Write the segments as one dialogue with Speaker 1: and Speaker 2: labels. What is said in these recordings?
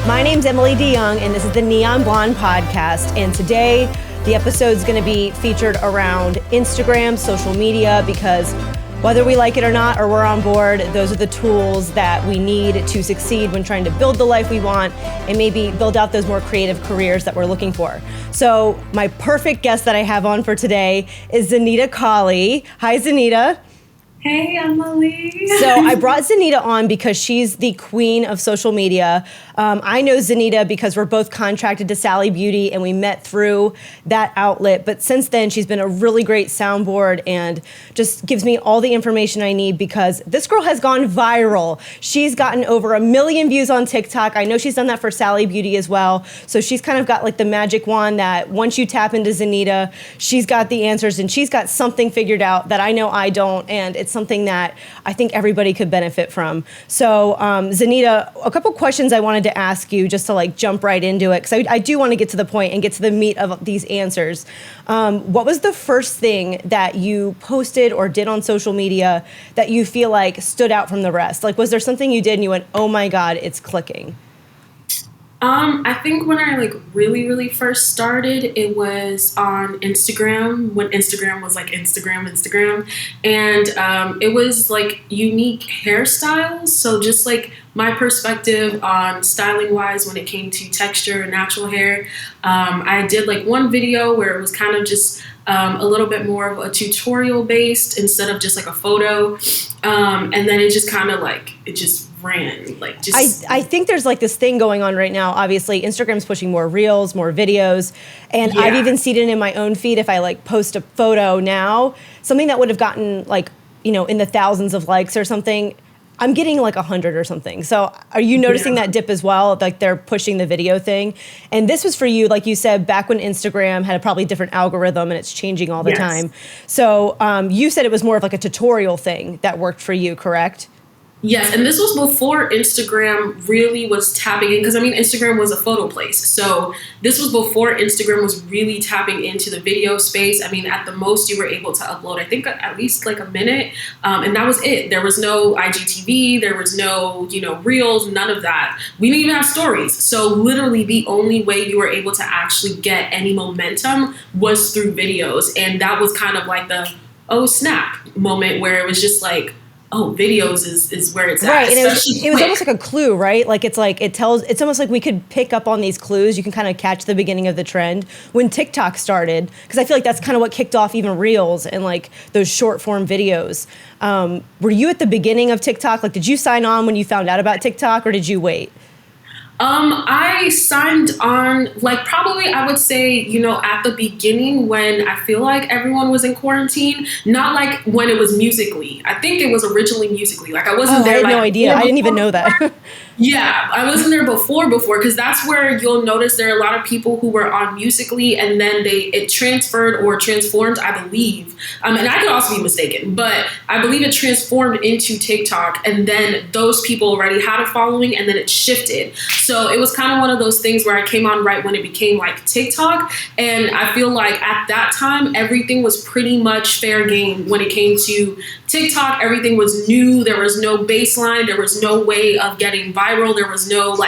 Speaker 1: My name's Emily DeYoung, and this is the Neon Blonde Podcast. And today, the episode's going to be featured around Instagram, social media, because whether we like it or not, or we're on board, those are the tools that we need to succeed when trying to build the life we want and maybe build out those more creative careers that we're looking for. So my perfect guest that I have on for today is Zenita Collie. Hi, Zenita.
Speaker 2: Hey, Emily.
Speaker 1: So I brought Zenita on because she's the queen of social media. I know Zenita because we're both contracted to Sally Beauty and we met through that outlet. But since then, she's been a really great soundboard and just gives me all the information I need because this girl has gone viral. She's gotten over 1 million views on TikTok. I know she's done that for Sally Beauty as well. So she's kind of got like the magic wand that once you tap into Zenita, she's got the answers and she's got something figured out that I know I don't. And it's something that I think everybody could benefit from. So Zenita, a couple questions I wanted to ask you just to like jump right into it, because I do want to get to the point and get to the meat of these answers. What was the first thing that you posted or did on social media that you feel like stood out from the rest? Like, was there something you did and you went, oh my God, it's clicking?
Speaker 2: I think when I really first started, it was on Instagram, when Instagram was like Instagram. And it was like unique hairstyles. So just like my perspective on styling wise when it came to texture and natural hair. I did like one video where it was kind of just a little bit more of a tutorial based instead of just like a photo. And then it just kind of like, it just ran like just.
Speaker 1: I think there's like this thing going on right now. Obviously, Instagram's pushing more reels, more videos. And I've even seen it in my own feed. If I like post a photo now, something that would have gotten like, you know, in the thousands of likes or something, I'm getting like 100 or something. So are you noticing that dip as well? Like they're pushing the video thing. And this was for you, like you said, back when Instagram had a probably different algorithm and it's changing all the time. So you said it was more of like a tutorial thing that worked for you, correct?
Speaker 2: Yes, and this was before Instagram really was tapping in, because I mean, Instagram was a photo place. So this was before Instagram was really tapping into the video space. I mean, at the most you were able to upload, I think at least like a minute. And that was it. There was no IGTV. There was no, reels, none of that. We didn't even have stories. So literally the only way you were able to actually get any momentum was through videos. And that was kind of like the, oh snap moment where it was just like, oh, videos is where it's at.
Speaker 1: Right, and it was almost like a clue, right? Like it's almost like we could pick up on these clues. You can kind of catch the beginning of the trend when TikTok started, because I feel like that's kind of what kicked off even Reels and like those short form videos. Were you at the beginning of TikTok? Like, did you sign on when you found out about TikTok, or did you wait?
Speaker 2: I signed on, like, probably I would say, at the beginning when I feel like everyone was in quarantine, not like when it was Musical.ly. I think it was originally Musical.ly. Like, I wasn't there.
Speaker 1: I had no idea. I didn't even know that.
Speaker 2: Yeah, I wasn't there before, because that's where you'll notice there are a lot of people who were on Musical.ly and then it transferred or transformed, I believe. And I could also be mistaken, but I believe it transformed into TikTok, and then those people already had a following and then it shifted. So it was kind of one of those things where I came on right when it became like TikTok. And I feel like at that time, everything was pretty much fair game when it came to TikTok. Everything was new. There was no baseline. There was no way of getting viral. There was no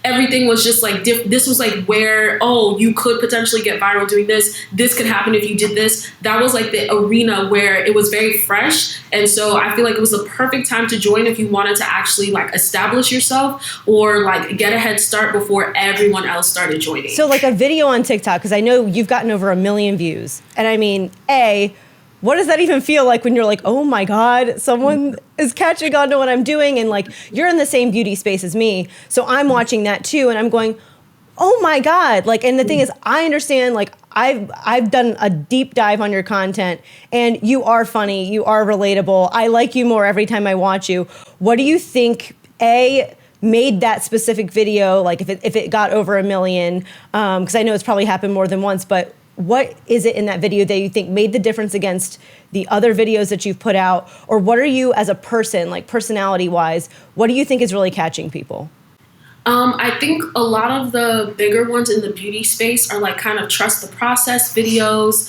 Speaker 2: everything was just like, this was like where, you could potentially get viral doing this. This could happen if you did this. That was like the arena where it was very fresh. And so I feel like it was the perfect time to join if you wanted to actually like establish yourself or like get a head start before everyone else started joining.
Speaker 1: So like a video on TikTok, because I know you've gotten over 1 million views. And I mean, what does that even feel like when you're like, oh my God, someone is catching on to what I'm doing? And like, you're in the same beauty space as me. So I'm watching that too. And I'm going, oh my God. Like, and the thing is, I understand, like, I've done a deep dive on your content and you are funny. You are relatable. I like you more every time I watch you. What do you think, made that specific video, like if it got over 1 million, because I know it's probably happened more than once, but what is it in that video that you think made the difference against the other videos that you've put out? Or what are you as a person, like personality wise, what do you think is really catching people?
Speaker 2: I think a lot of the bigger ones in the beauty space are like kind of trust the process videos,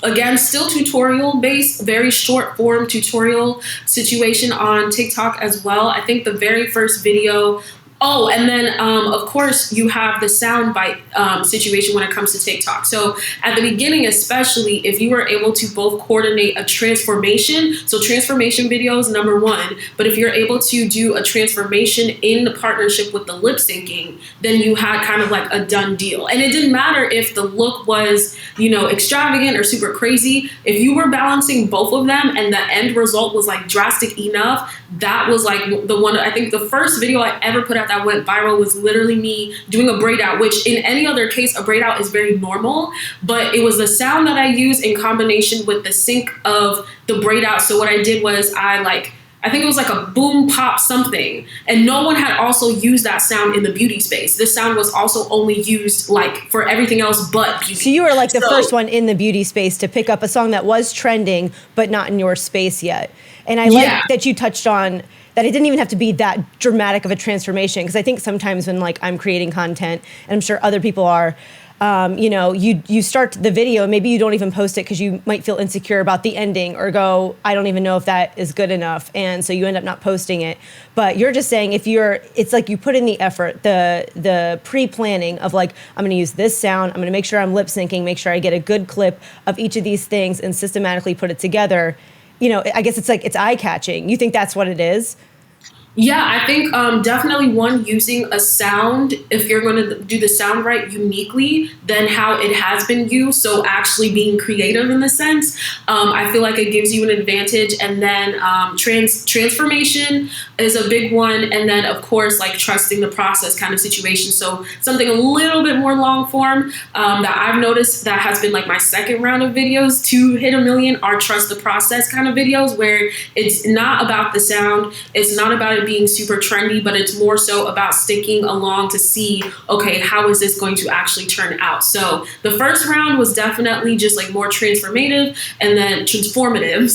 Speaker 2: again, still tutorial based, very short form tutorial situation on TikTok as well. I think the very first video. Oh, and then of course you have the soundbite situation when it comes to TikTok. So at the beginning, especially if you were able to both coordinate a transformation, so transformation videos, number one, but if you're able to do a transformation in the partnership with the lip syncing, then you had kind of like a done deal. And it didn't matter if the look was, extravagant or super crazy. If you were balancing both of them and the end result was like drastic enough, that was like the one. I think the first video I ever put out that went viral was literally me doing a braid out, which in any other case, a braid out is very normal, but it was the sound that I used in combination with the sync of the braid out. So what I did was I think it was like a boom pop something, and no one had also used that sound in the beauty space. This sound was also only used like for everything else but beauty.
Speaker 1: So you were like the first one in the beauty space to pick up a song that was trending, but not in your space yet. And I like that you touched on that it didn't even have to be that dramatic of a transformation. Because I think sometimes when like I'm creating content, and I'm sure other people are, you start the video, maybe you don't even post it because you might feel insecure about the ending or go, I don't even know if that is good enough. And so you end up not posting it. But you're just saying it's like you put in the effort, the pre-planning of like, I'm going to use this sound, I'm going to make sure I'm lip syncing, make sure I get a good clip of each of these things and systematically put it together. I guess it's like it's eye-catching. You think that's what it is?
Speaker 2: Yeah, I think definitely one, using a sound, if you're going to do the sound right uniquely, then how it has been used. So actually being creative in the sense, I feel like it gives you an advantage. And then transformation is a big one. And then, of course, like trusting the process kind of situation. So something a little bit more long form that I've noticed that has been like my second round of videos to hit 1 million are trust the process kind of videos, where it's not about the sound. It's not about it being super trendy, but it's more so about sticking along to see, okay, how is this going to actually turn out? So the first round was definitely just like more transformative and then transformative,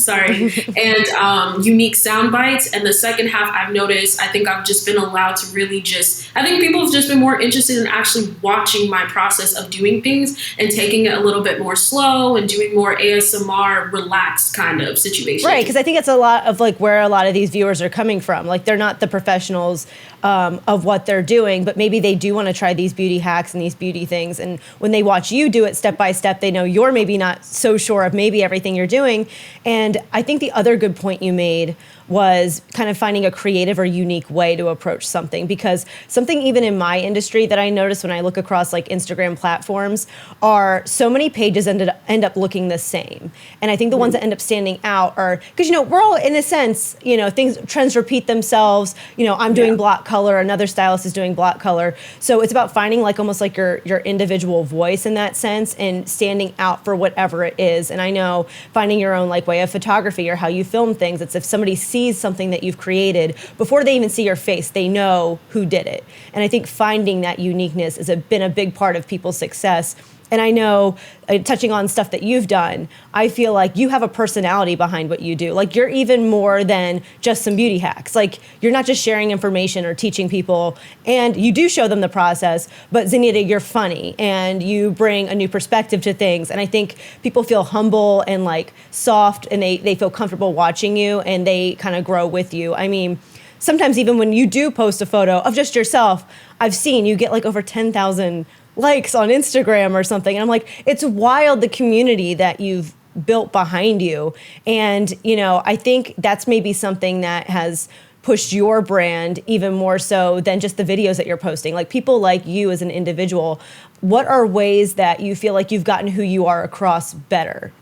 Speaker 2: and unique sound bites. And the second half, I've noticed, I think I've just been allowed to really I think people have just been more interested in actually watching my process of doing things and taking it a little bit more slow and doing more ASMR relaxed kind of situation.
Speaker 1: Right, because I think it's a lot of like where a lot of these viewers are coming from. Like they're not the professionals of what they're doing, but maybe they do want to try these beauty hacks and these beauty things. And when they watch you do it step by step, they know you're maybe not so sure of maybe everything you're doing. And I think the other good point you made was kind of finding a creative or unique way to approach something, because something even in my industry that I notice when I look across like Instagram platforms are so many pages end up looking the same. And I think the ones that end up standing out are, because, we're all in a sense, trends repeat themselves. I'm doing block color, another stylist is doing block color. So it's about finding like almost like your individual voice in that sense and standing out for whatever it is. And I know finding your own like way of photography or how you film things, it's if somebody sees something that you've created, before they even see your face, they know who did it. And I think finding that uniqueness has been a big part of people's success. And I know, touching on stuff that you've done, I feel like you have a personality behind what you do. Like you're even more than just some beauty hacks. Like you're not just sharing information or teaching people, and you do show them the process, but Zenita, you're funny and you bring a new perspective to things. And I think people feel humble and like soft, and they feel comfortable watching you, and they kind of grow with you. I mean, sometimes even when you do post a photo of just yourself, I've seen you get like over 10,000 likes on Instagram or something. And I'm like, it's wild, the community that you've built behind you. And, I think that's maybe something that has pushed your brand even more so than just the videos that you're posting. Like people like you as an individual, what are ways that you feel like you've gotten who you are across better?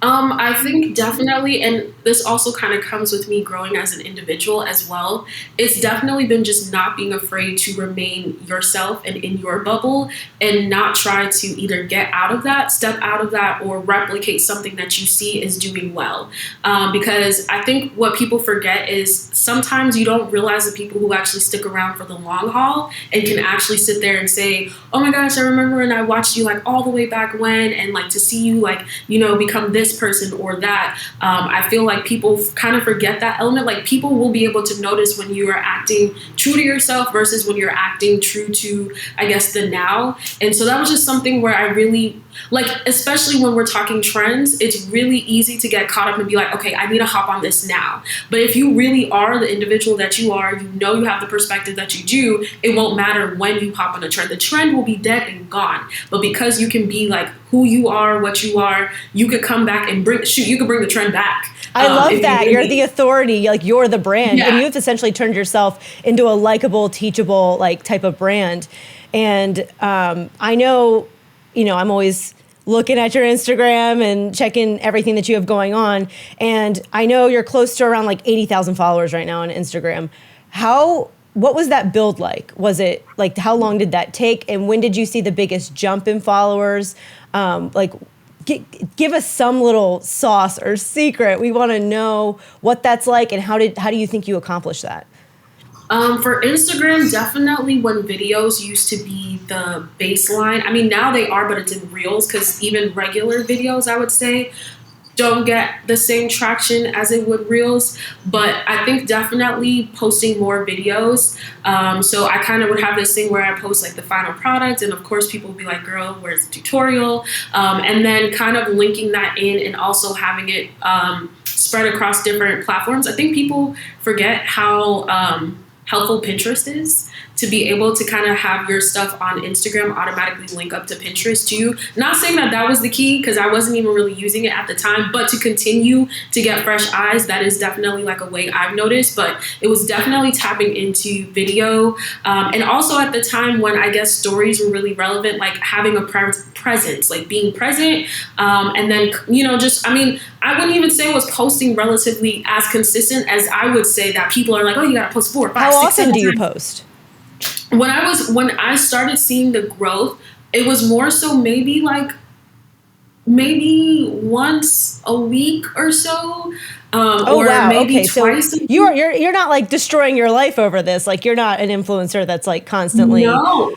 Speaker 2: I think definitely, and this also kind of comes with me growing as an individual as well. It's definitely been just not being afraid to remain yourself and in your bubble, and not try to either get out of that, step out of that, or replicate something that you see is doing well. Because I think what people forget is sometimes you don't realize the people who actually stick around for the long haul and can actually sit there and say, oh my gosh, I remember when I watched you like all the way back when, and like to see you like, become on this person or that. I feel like people kind of forget that element. Like people will be able to notice when you are acting true to yourself versus when you're acting true to, I guess, the now. And so that was just something where I really, like, especially when we're talking trends, it's really easy to get caught up and be like, okay, I need to hop on this now. But if you really are the individual that you are, you know you have the perspective that you do, it won't matter when you hop on a trend. The trend will be dead and gone. But because you can be like who you are, what you are, you could come back and you could bring the trend back.
Speaker 1: I love that. You're the authority, like you're the brand.
Speaker 2: Yeah.
Speaker 1: And you've essentially turned yourself into a likable, teachable, like type of brand. And I know, I'm always looking at your Instagram and checking everything that you have going on. And I know you're close to around like 80,000 followers right now on Instagram. What was that build like? Was it like, how long did that take? And when did you see the biggest jump in followers? Give us some little sauce or secret. We want to know what that's like and how do you think you accomplished that?
Speaker 2: For Instagram, definitely when videos used to be the baseline. I mean, now they are, but it's in Reels because even regular videos, I would say, don't get the same traction as it would Reels. But I think definitely posting more videos. So I kind of would have this thing where I post like the final product. And of course, people would be like, girl, where's the tutorial? And then kind of linking that in and also having it spread across different platforms. I think people forget how helpful Pinterest is to be able to kind of have your stuff on Instagram automatically link up to Pinterest too. Not saying that was the key because I wasn't even really using it at the time, but to continue to get fresh eyes, that is definitely like a way I've noticed, but it was definitely tapping into video. And also at the time when I guess stories were really relevant, like having a presence, like being present. And then, I wouldn't even say it was posting relatively as consistent as I would say that people are like, oh, you got to post 4, 5,
Speaker 1: How
Speaker 2: 6,
Speaker 1: often
Speaker 2: 7
Speaker 1: do you
Speaker 2: times.
Speaker 1: post?
Speaker 2: When I started seeing the growth, it was more so maybe once a week or so. Or
Speaker 1: wow.
Speaker 2: maybe
Speaker 1: Okay.
Speaker 2: twice.
Speaker 1: So you're not like destroying your life over this. Like you're not an influencer that's like constantly.
Speaker 2: No.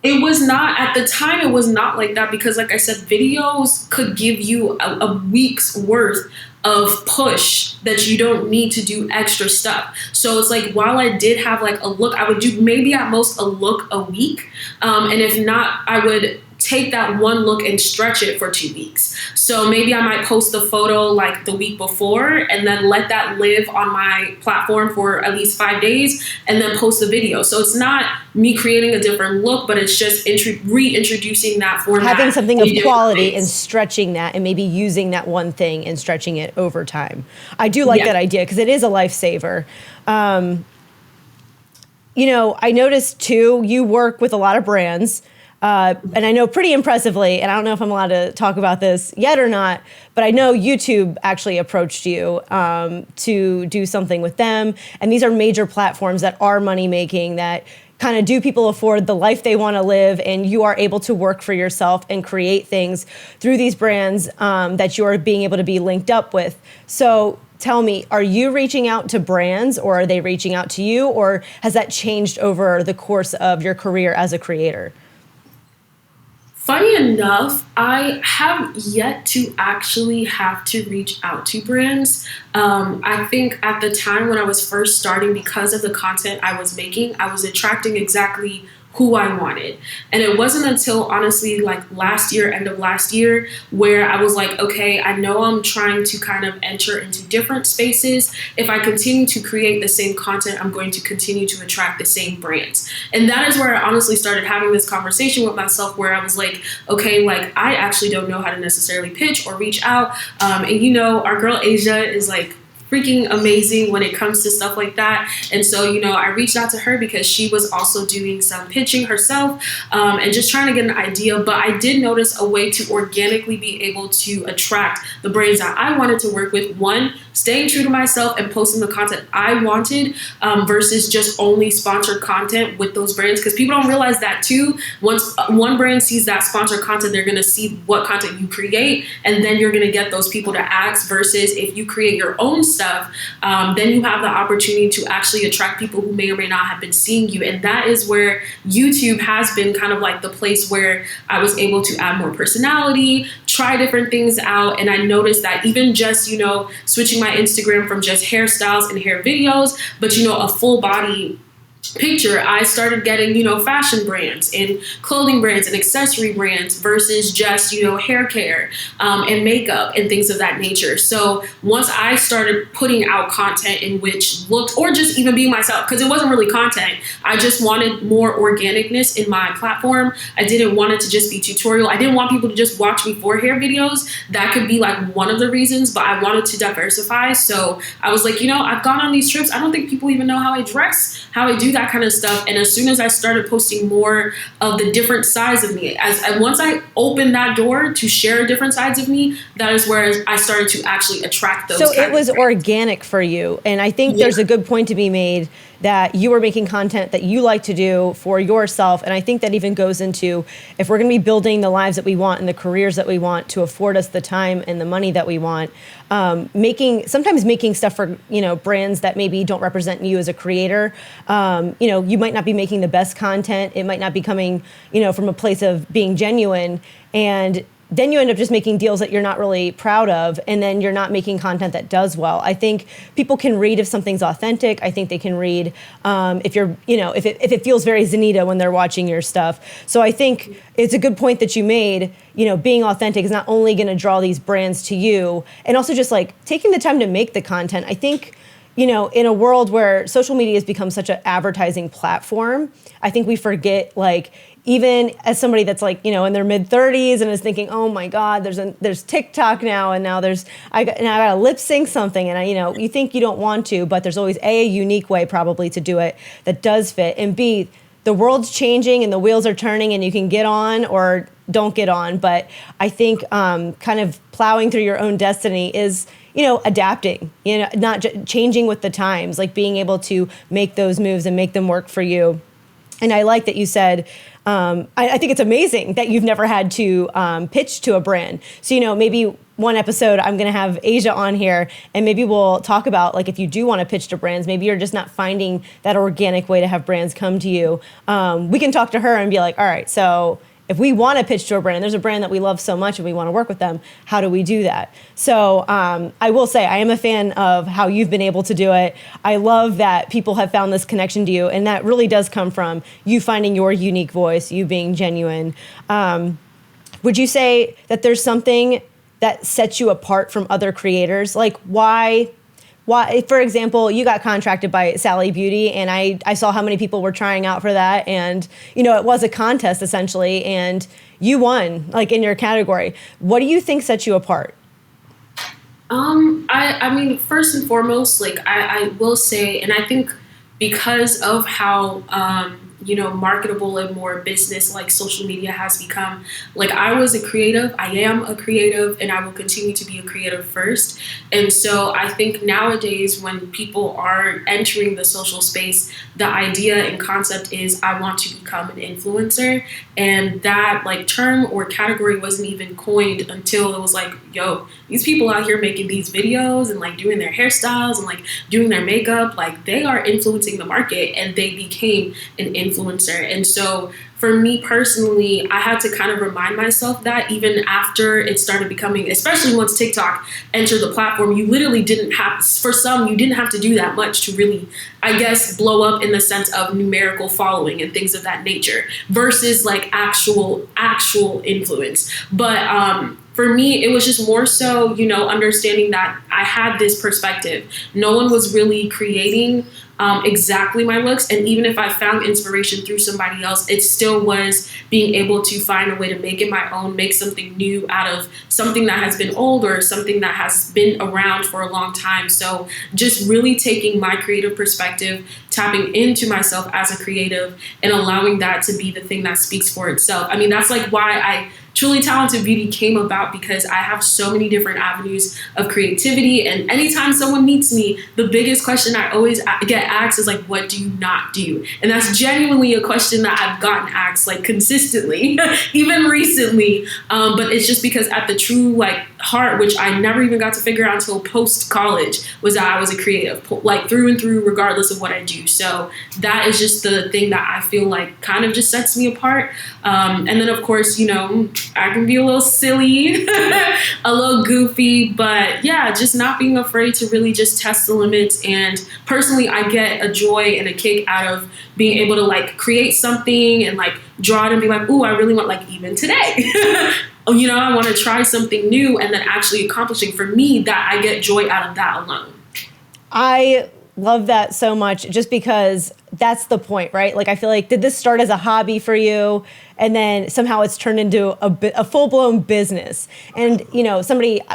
Speaker 2: It was not, at the time, it was not like that because, like I said, videos could give you a week's worth of push that you don't need to do extra stuff. So it's like, while I did have like a look, I would do maybe at most a look a week. And if not, I would take that one look and stretch it for 2 weeks. So maybe I might post the photo like the week before and then let that live on my platform for at least 5 days and then post the video. So it's not me creating a different look, but it's just reintroducing that format.
Speaker 1: Having something of quality and stretching that and maybe using that one thing and stretching it over time. I do like that idea because it is a lifesaver. I noticed too, you work with a lot of brands. And I know pretty impressively, and I don't know if I'm allowed to talk about this yet or not, but I know YouTube actually approached you to do something with them. And these are major platforms that are money making, that kind of do people afford the life they want to live, and you are able to work for yourself and create things through these brands that you are being able to be linked up with. So tell me, are you reaching out to brands or are they reaching out to you, or has that changed over the course of your career as a creator?
Speaker 2: Funny enough, I have yet to actually have to reach out to brands. I think at the time when I was first starting, because of the content I was making, I was attracting exactly who I wanted. And it wasn't until honestly like end of last year, where I was like, okay, I know I'm trying to kind of enter into different spaces. If I continue to create the same content, I'm going to continue to attract the same brands. And that is where I honestly started having this conversation with myself, where I was like, okay, like I actually don't know how to necessarily pitch or reach out. And our girl Asia is like freaking amazing when it comes to stuff like that. And so, I reached out to her because she was also doing some pitching herself and just trying to get an idea. But I did notice a way to organically be able to attract the brands that I wanted to work with. One, staying true to myself and posting the content I wanted versus just only sponsored content with those brands. Because people don't realize that too. Once one brand sees that sponsored content, they're going to see what content you create, and then you're going to get those people to ask, versus if you create your own stuff, stuff, then you have the opportunity to actually attract people who may or may not have been seeing you. And that is where YouTube has been kind of like the place where I was able to add more personality, try different things out. And I noticed that even just, switching my Instagram from just hairstyles and hair videos, but, a full body picture, I started getting, fashion brands and clothing brands and accessory brands versus just, hair care and makeup and things of that nature. So once I started putting out content in which looked, or just even being myself, because it wasn't really content, I just wanted more organicness in my platform. I didn't want it to just be tutorial. I didn't want people to just watch me for hair videos. That could be like one of the reasons, but I wanted to diversify. So I was like, I've gone on these trips. I don't think people even know how I dress, how I do that kind of stuff. And as soon as I started posting more of the different sides of me, once I opened that door to share different sides of me, that is where I started to actually attract those.
Speaker 1: So it was organic for you. And I think there's a good point to be made that you were making content that you like to do for yourself. And I think that even goes into, if we're going to be building the lives that we want and the careers that we want to afford us the time and the money that we want, sometimes making stuff for, brands that maybe don't represent you as a creator. You might not be making the best content. It might not be coming, from a place of being genuine. And then you end up just making deals that you're not really proud of, and then you're not making content that does well. I think people can read if something's authentic. I think they can read if you're, if it feels very Zenita when they're watching your stuff. So I think it's a good point that you made. Being authentic is not only going to draw these brands to you, and also just like taking the time to make the content. I think, in a world where social media has become such an advertising platform, I think we forget, like, even as somebody that's like, in their mid 30s and is thinking, oh my God, there's TikTok now, and now I gotta lip sync something, and you think you don't want to, but there's always a unique way probably to do it that does fit, and B, the world's changing and the wheels are turning, and you can get on or don't get on. But I think kind of plowing through your own destiny is, adapting, not changing with the times, like being able to make those moves and make them work for you. And I like that you said, I think it's amazing that you've never had to pitch to a brand. So, maybe one episode I'm going to have Asia on here, and maybe we'll talk about, like, if you do want to pitch to brands, maybe you're just not finding that organic way to have brands come to you. We can talk to her and be like, all right, so if we want to pitch to a brand, there's a brand that we love so much and we want to work with them, how do we do that? So I will say I am a fan of how you've been able to do it. I love that people have found this connection to you, and that really does come from you finding your unique voice, you being genuine. Would you say that there's something that sets you apart from other creators? Like why, for example, you got contracted by Sally Beauty, and I saw how many people were trying out for that, and it was a contest essentially, and you won, like, in your category. What do you think sets you apart?
Speaker 2: I mean, first and foremost, like, I will say, and I think because of how marketable and more business like social media has become, like, I was a creative, I am a creative, and I will continue to be a creative first. And so I think nowadays when people are entering the social space, the idea and concept is I want to become an influencer. And that, like, term or category wasn't even coined until it was like, yo, these people out here making these videos and, like, doing their hairstyles and, like, doing their makeup, like, they are influencing the market, and they became an influencer. And so for me personally, I had to kind of remind myself that even after it started becoming, especially once TikTok entered the platform, you literally didn't have, for some, you didn't have to do that much to really, I guess, blow up in the sense of numerical following and things of that nature versus like actual influence. But for me, it was just more so, understanding that I had this perspective. No one was really creating exactly my looks. And even if I found inspiration through somebody else, it still was being able to find a way to make it my own, make something new out of something that has been old or something that has been around for a long time. So just really taking my creative perspective, tapping into myself as a creative, and allowing that to be the thing that speaks for itself. I mean, that's like why Truly Talented Beauty came about, because I have so many different avenues of creativity. And anytime someone meets me, the biggest question I always get asked is like, what do you not do? And that's genuinely a question that I've gotten asked like consistently, even recently. But it's just because at the true like heart, which I never even got to figure out until post-college, was that I was a creative, like through and through, regardless of what I do. So that is just the thing that I feel like kind of just sets me apart. And then, of course, you know, I can be a little silly, a little goofy, but yeah, just not being afraid to really just test the limits. And personally, I get a joy and a kick out of being able to like create something and like draw it and be like, ooh, I really want, like, even today. You know, I want to try something new, and then actually accomplishing, for me, that I get joy out of that alone.
Speaker 1: I love that so much, just because that's the point, right? Like, I feel like, did this start as a hobby for you, and then somehow it's turned into a full-blown business? And, you know,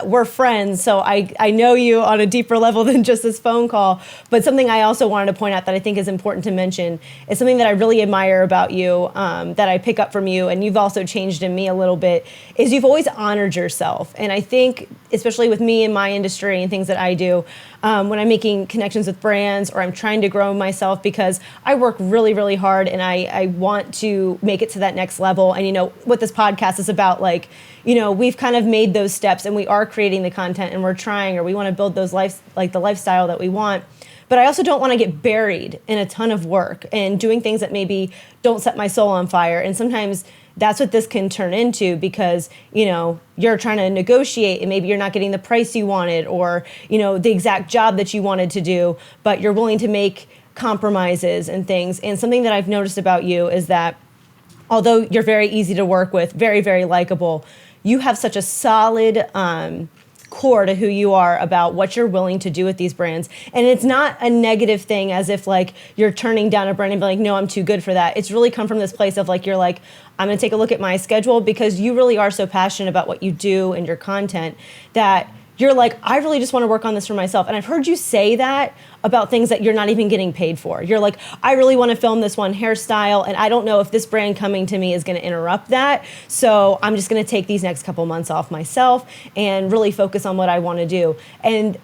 Speaker 1: we're friends, so I know you on a deeper level than just this phone call. But something I also wanted to point out that I think is important to mention is something that I really admire about you, that I pick up from you, and you've also changed in me a little bit, is you've always honored yourself. And I think, especially with me in my industry and things that I do, when I'm making connections with brands, or I'm trying to grow myself, because I work really, really hard, and I want to make it to that next level. And, you know, what this podcast is about, like, you know, we've kind of made those steps, and we are creating the content, and we're trying, or we want to build those the lifestyle that we want. But I also don't want to get buried in a ton of work and doing things that maybe don't set my soul on fire. And sometimes that's what this can turn into, because, you know, you're trying to negotiate and maybe you're not getting the price you wanted, or, you know, the exact job that you wanted to do, but you're willing to make compromises and things. And something that I've noticed about you is that although you're very easy to work with, very, very likable, you have such a solid core to who you are about what you're willing to do with these brands. And it's not a negative thing, as if like you're turning down a brand and be like, no, I'm too good for that. It's really come from this place of like, you're like, I'm going to take a look at my schedule, because you really are so passionate about what you do and your content that you're like, I really just want to work on this for myself. And I've heard you say that about things that you're not even getting paid for. You're like, I really want to film this one hairstyle, and I don't know if this brand coming to me is going to interrupt that. So I'm just going to take these next couple months off myself and really focus on what I want to do. And,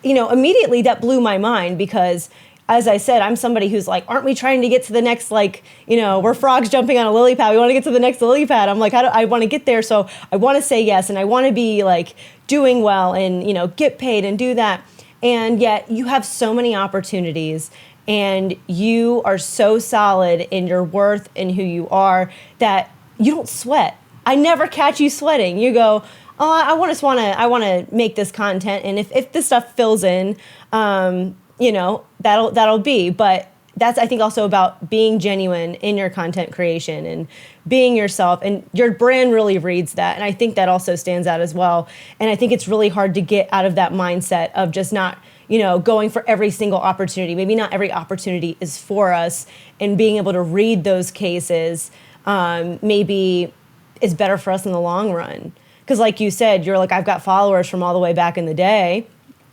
Speaker 1: you know, immediately that blew my mind, because as I said, I'm somebody who's like, aren't we trying to get to the next, like, you know, we're frogs jumping on a lily pad. We want to get to the next lily pad. I'm like, I want to get there. So I want to say yes. And I want to be like doing well and, you know, get paid and do that. And yet you have so many opportunities, and you are so solid in your worth and who you are that you don't sweat. I never catch you sweating. You go, oh, I want to make this content. And if this stuff fills in, you know, that'll be. But that's, I think, also about being genuine in your content creation and being yourself. And your brand really reads that. And I think that also stands out as well. And I think it's really hard to get out of that mindset of just not, you know, going for every single opportunity. Maybe not every opportunity is for us, and being able to read those cases maybe is better for us in the long run. Because like you said, you're like, I've got followers from all the way back in the day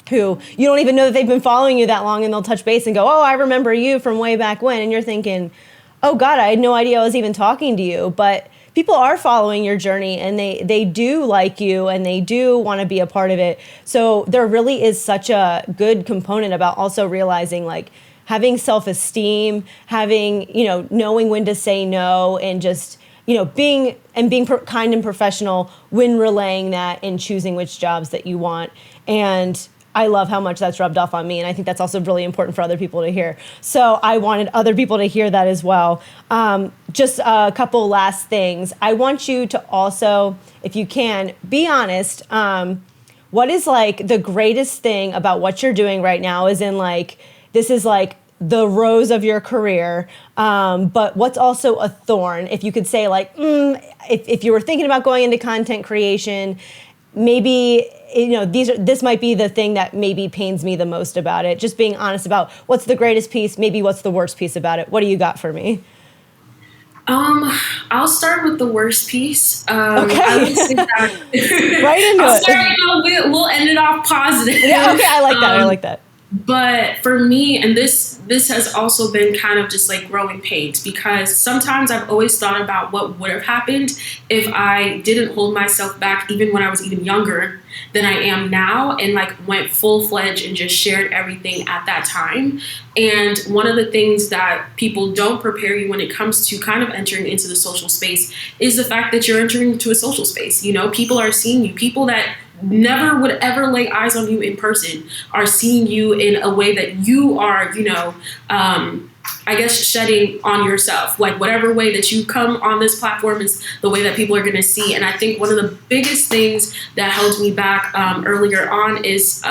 Speaker 1: who you don't even know that they've been following you that long, and they'll touch base and go, oh, I remember you from way back when. And you're thinking, oh God, I had no idea I was even talking to you. But people are following your journey, and they do like you, and they do want to be a part of it. So there really is such a good component about also realizing, like, having self-esteem, having, you know, knowing when to say no, and just, you know, being kind and professional when relaying that and choosing which jobs that you want. And I love how much that's rubbed off on me, and I think that's also really important for other people to hear. So I wanted other people to hear that as well. Just a couple last things. I want you to also, if you can, be honest. What is like the greatest thing about what you're doing right now? Is in like, this is like the rose of your career, but what's also a thorn? If you could say like, if you were thinking about going into content creation, maybe, you know, this might be the thing that maybe pains me the most about it. Just being honest about what's the greatest piece, maybe what's the worst piece about it. What do you got for me?
Speaker 2: I'll start with the worst piece.
Speaker 1: Okay.
Speaker 2: I would say that
Speaker 1: Right into
Speaker 2: I'll
Speaker 1: it.
Speaker 2: start, you know, we'll end it off positive.
Speaker 1: Yeah, okay, I like that.
Speaker 2: But for me, and this has also been kind of just like growing pains, because sometimes I've always thought about what would have happened if I didn't hold myself back, even when I was even younger than I am now, and like went full-fledged and just shared everything at that time. And one of the things that people don't prepare you when it comes to kind of entering into the social space is the fact that you're entering into a social space. You know, people are seeing you, people that never would ever lay eyes on you in person are seeing you in a way that you are, I guess, shedding on yourself. Like whatever way that you come on this platform is the way that people are going to see. And I think one of the biggest things that held me back earlier on is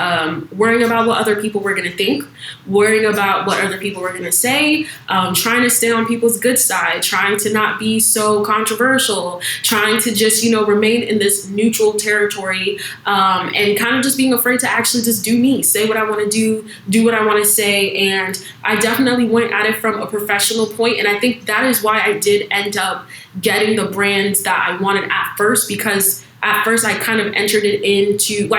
Speaker 2: worrying about what other people were going to think, worrying about what other people were going to say, trying to stay on people's good side, trying to not be so controversial, trying to just, remain in this neutral territory, and kind of just being afraid to actually just do me, say what I want to do what I want to say. And I definitely went at it from a professional point. And I think that is why I did end up getting the brands that I wanted at first, because at first I kind of entered it into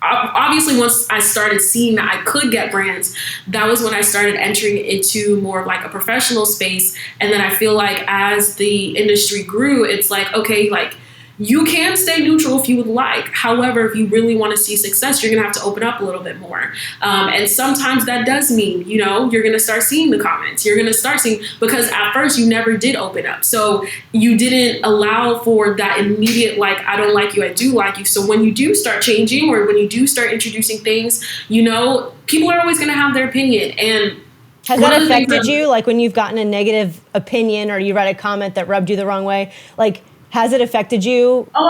Speaker 2: obviously once I started seeing that I could get brands, that was when I started entering into more of like a professional space. And then I feel like as the industry grew, it's like, okay, like you can stay neutral if you would like. However, if you really want to see success, you're going to have to open up a little bit more. And sometimes that does mean, you're going to start seeing the comments. You're going to start seeing, because at first you never did open up. So you didn't allow for that immediate, like, I don't like you, I do like you. So when you do start changing, or when you do start introducing things, people are always going to have their opinion. And
Speaker 1: has that affected you? Like when you've gotten a negative opinion or you read a comment that rubbed you the wrong way, like, has it affected you?
Speaker 2: Oh,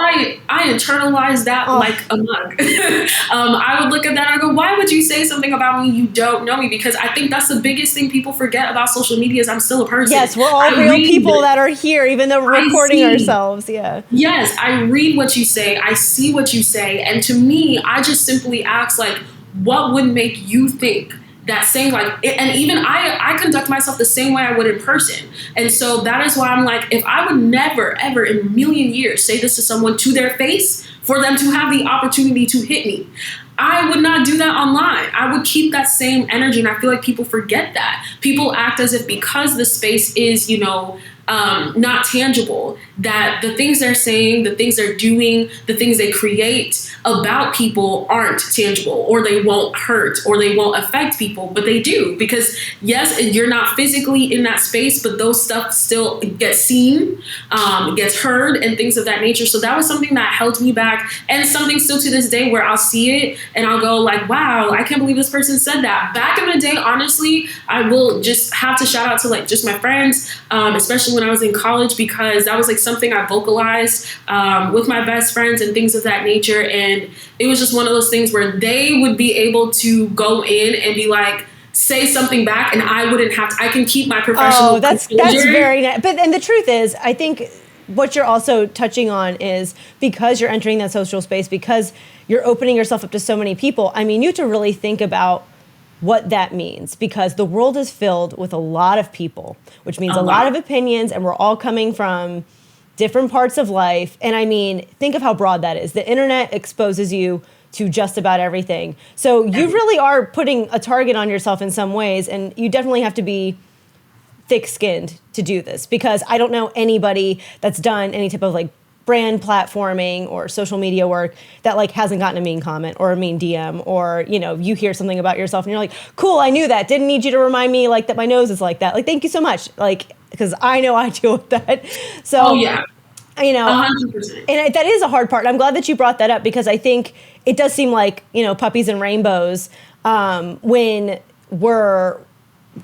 Speaker 2: I internalized that like a mug. I would look at that and I go, why would you say something about me? You don't know me. Because I think that's the biggest thing people forget about social media is I'm still a person.
Speaker 1: Yes, we're all real people that are here, even though we're recording ourselves. Yeah.
Speaker 2: Yes, I read what you say. I see what you say. And to me, I just simply ask, like, what would make you think that same, like, and even I conduct myself the same way I would in person. And so that is why I'm like, if I would never, ever in a million years say this to someone to their face for them to have the opportunity to hit me, I would not do that online. I would keep that same energy. And I feel like people forget that. People act as if because the space is, not tangible, that the things they're saying, the things they're doing, the things they create about people aren't tangible, or they won't hurt, or they won't affect people, but they do. Because yes, you're not physically in that space, but those stuff still gets seen, gets heard, and things of that nature. So that was something that held me back, and something still to this day where I'll see it and I'll go like, wow, I can't believe this person said that. Back in the day, honestly, I will just have to shout out to like just my friends, especially when I was in college, because that was like something I vocalized with my best friends and things of that nature. And it was just one of those things where they would be able to go in and be like, say something back, and I wouldn't have to. I can keep my professional.
Speaker 1: Oh, that's very nice. But and the truth is, I think what you're also touching on is because you're entering that social space, because you're opening yourself up to so many people. I mean, you have to really think about what that means, because the world is filled with a lot of people, which means a lot of opinions, and we're all coming from different parts of life. And I mean, think of how broad that is. The internet exposes you to just about everything. So you really are putting a target on yourself in some ways, and you definitely have to be thick-skinned to do this, because I don't know anybody that's done any type of like brand platforming or social media work that like hasn't gotten a mean comment or a mean DM, or you hear something about yourself and you're like, cool, I knew that, didn't need you to remind me like that my nose is like that, like thank you so much, like, because I know I deal with that. So
Speaker 2: 100%.
Speaker 1: And that is a hard part. I'm glad that you brought that up, because I think it does seem like puppies and rainbows when we're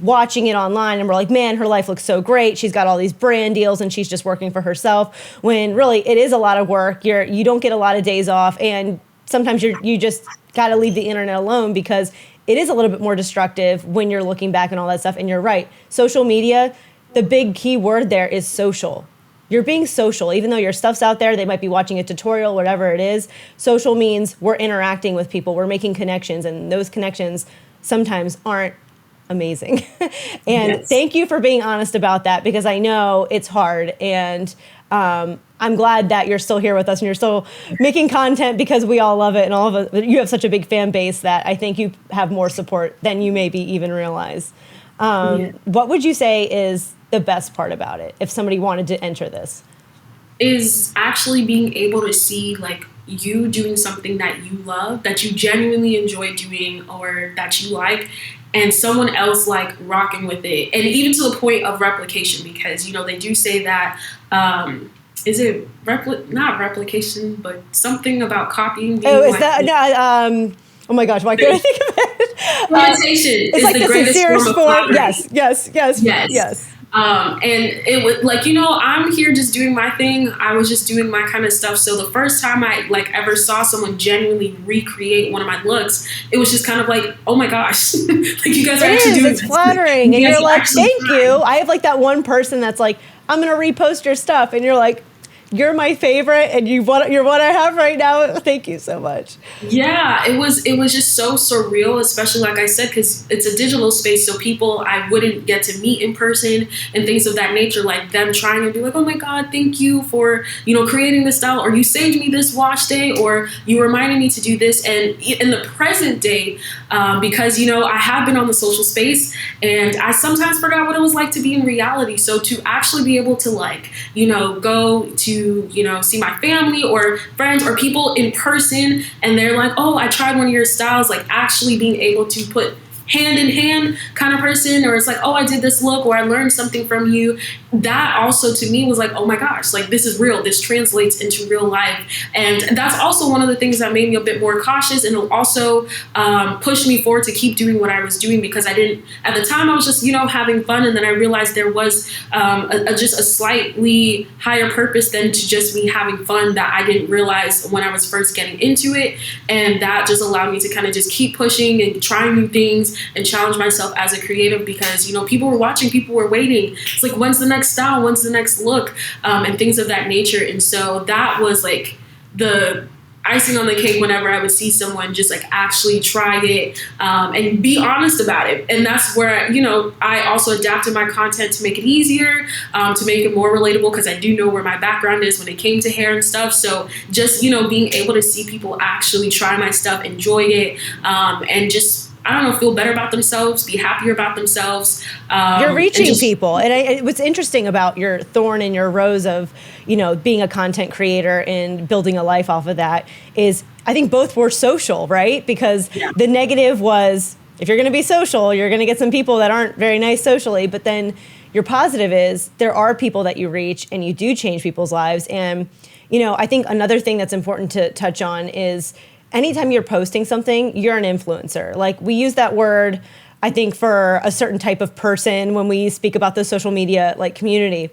Speaker 1: watching it online and we're like, man, her life looks so great, she's got all these brand deals and she's just working for herself, when really it is a lot of work. You don't get a lot of days off, and sometimes you just got to leave the internet alone, because it is a little bit more destructive when you're looking back and all that stuff. And you're right, social media, the big key word there is social. You're being social, even though your stuff's out there, they might be watching a tutorial, whatever it is. Social means we're interacting with people, we're making connections, and those connections sometimes aren't amazing. And Thank you for being honest about that, because I know it's hard. And I'm glad that you're still here with us and you're still making content, because we all love it. And all of us, you have such a big fan base that I think you have more support than you maybe even realize. What would you say is the best part about it, if somebody wanted to enter this?
Speaker 2: Is actually being able to see like you doing something that you love, that you genuinely enjoy doing, or that you like, and someone else like rocking with it. And even to the point of replication, because, they do say that is it not replication, but something about copying being
Speaker 1: Oh, is
Speaker 2: like
Speaker 1: that no? Oh my gosh, why can't I think of it?
Speaker 2: imitation
Speaker 1: It's
Speaker 2: is
Speaker 1: like
Speaker 2: the
Speaker 1: the
Speaker 2: greatest
Speaker 1: sincerest
Speaker 2: form of
Speaker 1: form.
Speaker 2: flattery.
Speaker 1: Yes, yes, yes,
Speaker 2: Yes.
Speaker 1: yes.
Speaker 2: And it was like, I'm here just doing my thing. I was just doing my kind of stuff. So the first time I like ever saw someone genuinely recreate one of my looks, it was just kind of like, oh my gosh, like you guys are actually doing
Speaker 1: It's
Speaker 2: this.
Speaker 1: flattering,
Speaker 2: You
Speaker 1: and
Speaker 2: guys
Speaker 1: you're
Speaker 2: are
Speaker 1: like,
Speaker 2: actually
Speaker 1: thank
Speaker 2: trying.
Speaker 1: you. I have like that one person that's like, I'm gonna repost your stuff, and you're like, you're my favorite, and you're what I have right now. Thank you so much.
Speaker 2: Yeah, it was just so surreal, especially like I said, because it's a digital space, so people I wouldn't get to meet in person and things of that nature, like them trying to be like, oh my God, thank you for creating this style, or you saved me this wash day, or you reminded me to do this. And in the present day, because I have been on the social space, and I sometimes forgot what it was like to be in reality. So to actually be able to go to see my family or friends or people in person, and they're like, oh, I tried one of your styles, like actually being able to put hand in hand kind of person, or it's like, oh, I did this look, or I learned something from you. That also to me was like, oh my gosh, like this is real, this translates into real life. And that's also one of the things that made me a bit more cautious, and also pushed me forward to keep doing what I was doing, because I didn't, at the time I was just having fun, and then I realized there was just a slightly higher purpose than to just me having fun that I didn't realize when I was first getting into it. And that just allowed me to kind of just keep pushing and trying new things and challenge myself as a creative, because people were watching, people were waiting. It's like, when's the next style, when's the next look, and things of that nature. And so that was like the icing on the cake whenever I would see someone just like actually try it, and be honest about it. And that's where I also adapted my content to make it easier, to make it more relatable, because I do know where my background is when it came to hair and stuff. So just being able to see people actually try my stuff, enjoy it, and just, I don't know, feel better about themselves, be happier about themselves.
Speaker 1: You're reaching
Speaker 2: just,
Speaker 1: people. And what's interesting about your thorn and your rose of, being a content creator and building a life off of that is, I think both were social, right? Because the negative was, if you're going to be social, you're going to get some people that aren't very nice socially. But then your positive is there are people that you reach and you do change people's lives. And, I think another thing that's important to touch on is, anytime you're posting something, you're an influencer. Like, we use that word, I think, for a certain type of person when we speak about the social media community.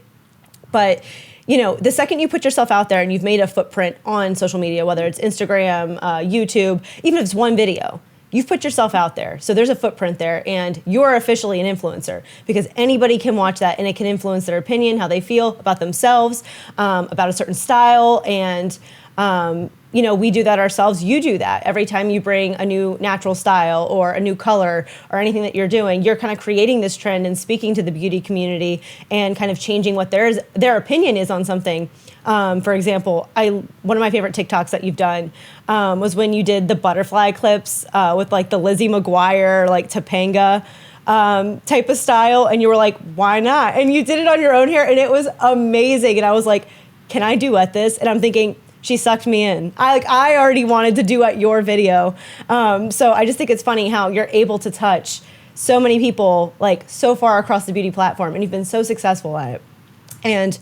Speaker 1: But the second you put yourself out there and you've made a footprint on social media, whether it's Instagram, YouTube, even if it's one video, you've put yourself out there. So there's a footprint there, and you're officially an influencer, because anybody can watch that and it can influence their opinion, how they feel about themselves, about a certain style. And we do that ourselves. You do that. Every time you bring a new natural style or a new color or anything that you're doing, you're kind of creating this trend and speaking to the beauty community and kind of changing what their opinion is on something. For example, one of my favorite TikToks that you've done was when you did the butterfly clips with like the Lizzie McGuire, like Topanga type of style. And you were like, why not? And you did it on your own hair, and it was amazing. And I was like, can I duet this? And I'm thinking, she sucked me in. I already wanted to duet your video. So I just think it's funny how you're able to touch so many people like so far across the beauty platform, and you've been so successful at it. And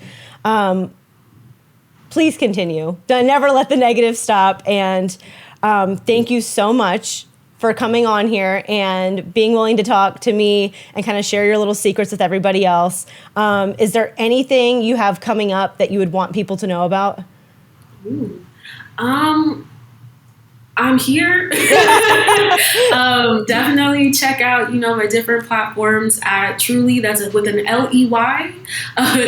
Speaker 1: please continue. Never let the negative stop. And thank you so much for coming on here and being willing to talk to me and kind of share your little secrets with everybody else. Is there anything you have coming up that you would want people to know about?
Speaker 2: Ooh. I'm here. Definitely check out, my different platforms at Truly, that's with an Ley,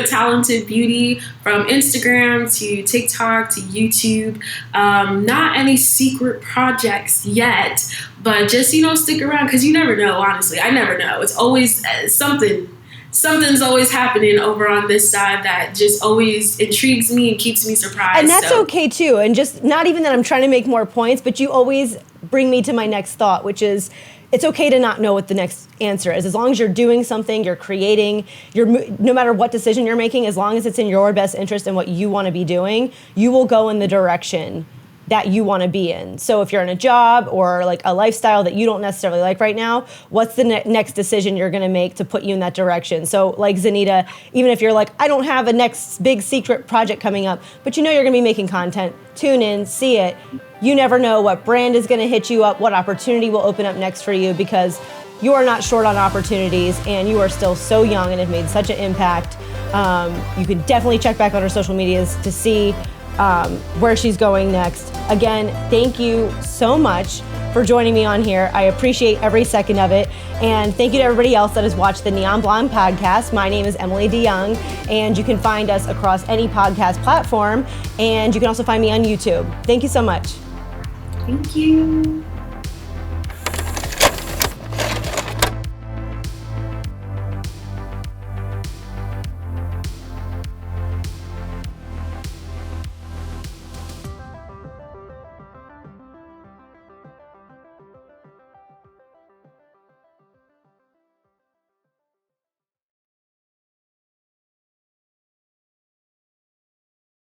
Speaker 2: Talented Beauty, from Instagram to TikTok to YouTube. Not any secret projects yet, but just, stick around, because you never know, honestly. I never know. It's always something's always happening over on this side that just always intrigues me and keeps me surprised.
Speaker 1: And that's okay too. And just not even that I'm trying to make more points, but you always bring me to my next thought, which is it's okay to not know what the next answer is. As long as you're doing something, you're creating, no matter what decision you're making, as long as it's in your best interest and what you want to be doing, you will go in the direction that you want to be in. So if you're in a job or like a lifestyle that you don't necessarily like right now, what's the next decision you're going to make to put you in that direction? So like Zenita, even if you're like, I don't have a next big secret project coming up, but you know you're going to be making content, tune in, see it. You never know what brand is going to hit you up, what opportunity will open up next for you, because you are not short on opportunities and you are still so young and have made such an impact. You can definitely check back on her social medias to see where she's going next. Again, thank you so much for joining me on here. I appreciate every second of it. And thank you to everybody else that has watched the Neon Blonde podcast. My name is Emily DeYoung, and you can find us across any podcast platform. And you can also find me on YouTube. Thank you so much.
Speaker 2: Thank you.